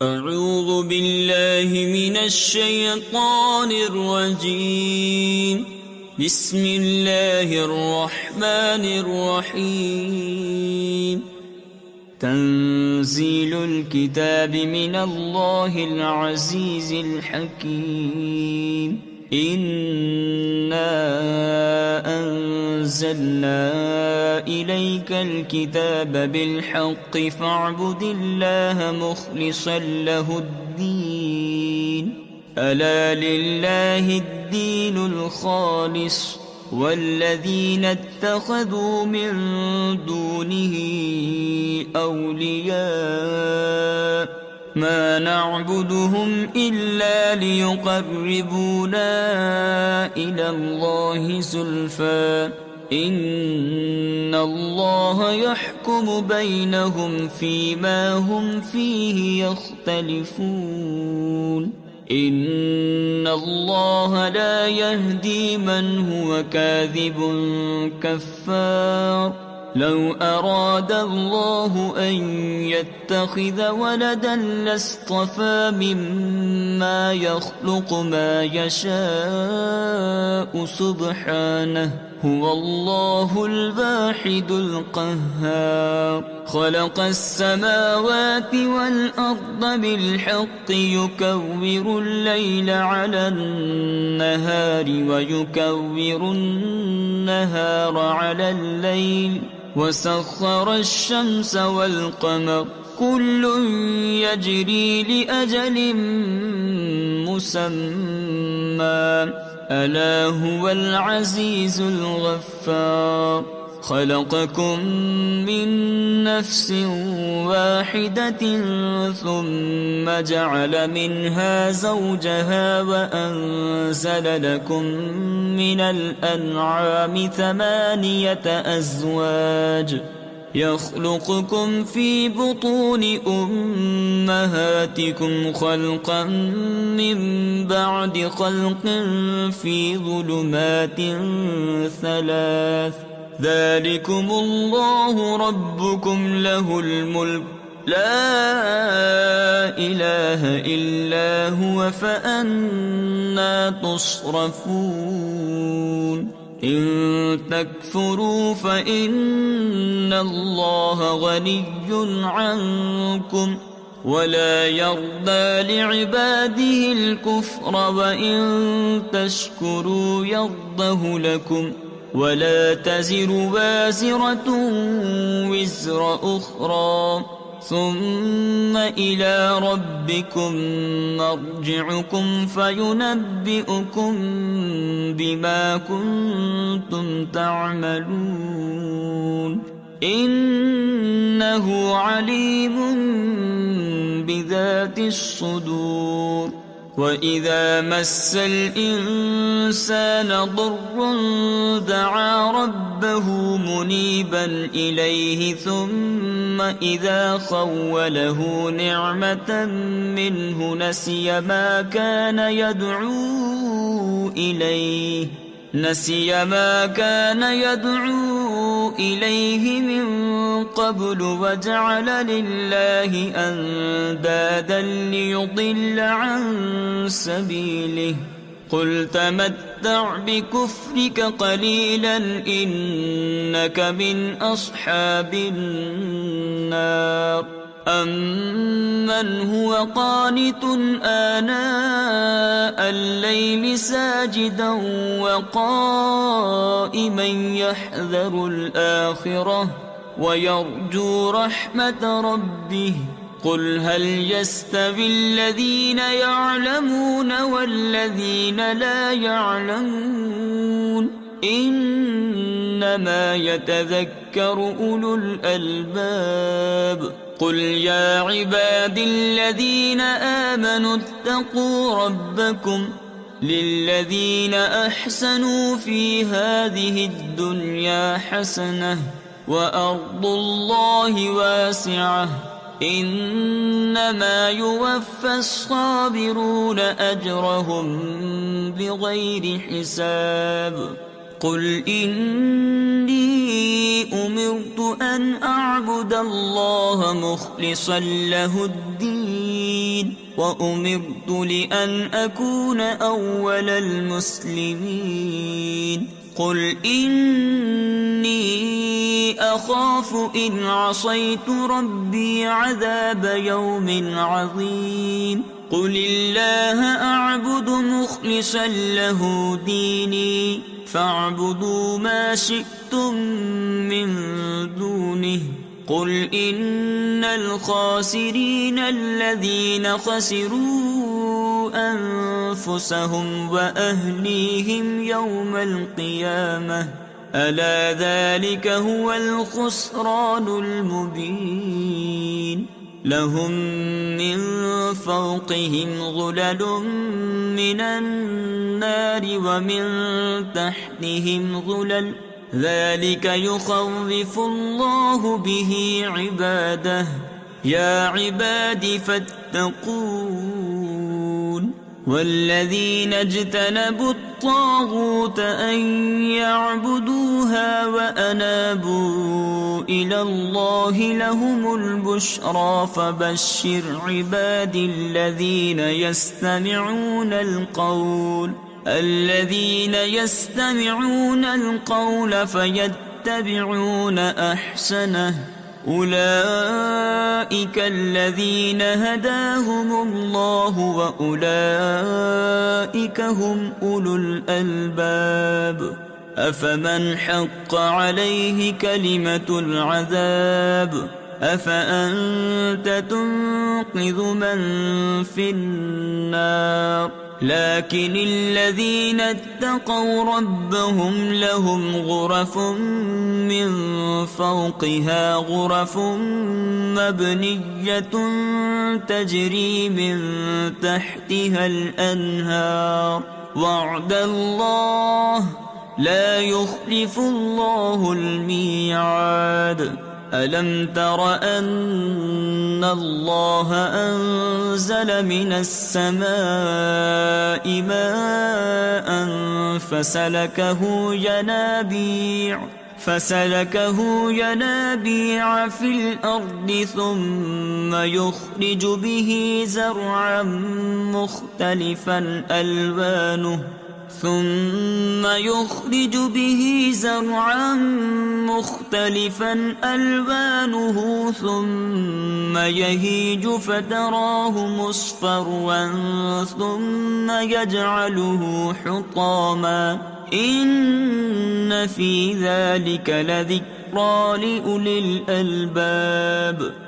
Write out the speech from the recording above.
أعوذ بالله من الشيطان الرجيم. بسم الله الرحمن الرحيم. تنزيل الكتاب من الله العزيز الحكيم. إنا أنزلنا إليك الكتاب بالحق فاعبد الله مخلصا له الدين. ألا لله الدين الخالص والذين اتخذوا من دونه أولياء ما نعبدهم إلا ليقربونا إلى الله زلفى إن الله يحكم بينهم فيما هم فيه يختلفون. إن الله لا يهدي من هو كاذب كفار. لو أراد الله أن يتخذ ولدا لاصطفى مما يخلق ما يشاء سبحانه هو الله الواحد القهار. خلق السماوات والأرض بالحق يكور الليل على النهار ويكور النهار على الليل وسخر الشمس والقمر كل يجري لأجل مسمى ألا هو العزيز الغفار. خلقكم من نفس واحدة ثم جعل منها زوجها وأنزل لكم من الأنعام 8 أزواج يخلقكم في بطون أمهاتكم خلقا من بعد خلق في ظلمات 3 ذلكم الله ربكم له الملك لا إله إلا هو فأنى تصرفون. إن تكفروا فإن الله غني عنكم ولا يرضى لعباده الكفر وإن تشكروا يرضه لكم ولا تزر وازرة وزر أخرى ثم إلى ربكم مرجعكم فينبئكم بما كنتم تعملون. إنه عليم بذات الصدور. وإذا مس الإنسان ضر دعا ربه منيبا إليه ثم إذا خوله نعمة منه نسي ما كان يدعو إليه من قبل وجعل لله أندادا ليضل عن سبيله. قل تمتع بكفرك قليلا إنك من أصحاب النار. أمن هو قانت آناء الليل ساجدا وقائما يحذر الآخرة ويرجو رحمة ربه قل هل يستوي الذين يعلمون والذين لا يعلمون إنما يتذكر أولو الألباب. قل يا عبادي الذين آمنوا اتقوا ربكم للذين أحسنوا في هذه الدنيا حسنة وأرض الله واسعة إنما يوفى الصابرون أجرهم بغير حساب. قل إني أمرت أن أعبد الله مخلصا له الدين وأمرت لأن أكون أول المسلمين قل إني أخاف إن عصيت ربي عذاب يوم عظيم قل الله أعبد مخلصا له ديني فاعبدوا ما شئتم من دونه قل إن الخاسرين الذين خسروا أنفسهم وأهليهم يوم القيامة ألا ذلك هو الخسران المبين لهم من فوقهم غلل من النار ومن تحتهم غلل ذلك يخوف الله به عباده يا عباد فاتقون والذين اجتنبوا الطاغوت أن يعبدوها وأنابوا إلى الله لهم البشرى فبشر عبادي الذين يستمعون القول فيتبعون أحسنه أولئك الذين هداهم الله وأولئك هم أولو الألباب أفمن حق عليه كلمة العذاب أفأنت تنقذ من في النار لكن الذين اتقوا ربهم لهم غرف من فوقها غرف مبنية تجري من تحتها الأنهار وعد الله لا يخلف الله الميعاد ألم تر أن الله أنزل من السماء ماء فسلكه ينابيع في الأرض ثم يخرج به زرعا مختلفا ألوانه ثم يهيج فتراه مصفرا ثم يجعله حطاما إن في ذلك لذكرى لأولي الألباب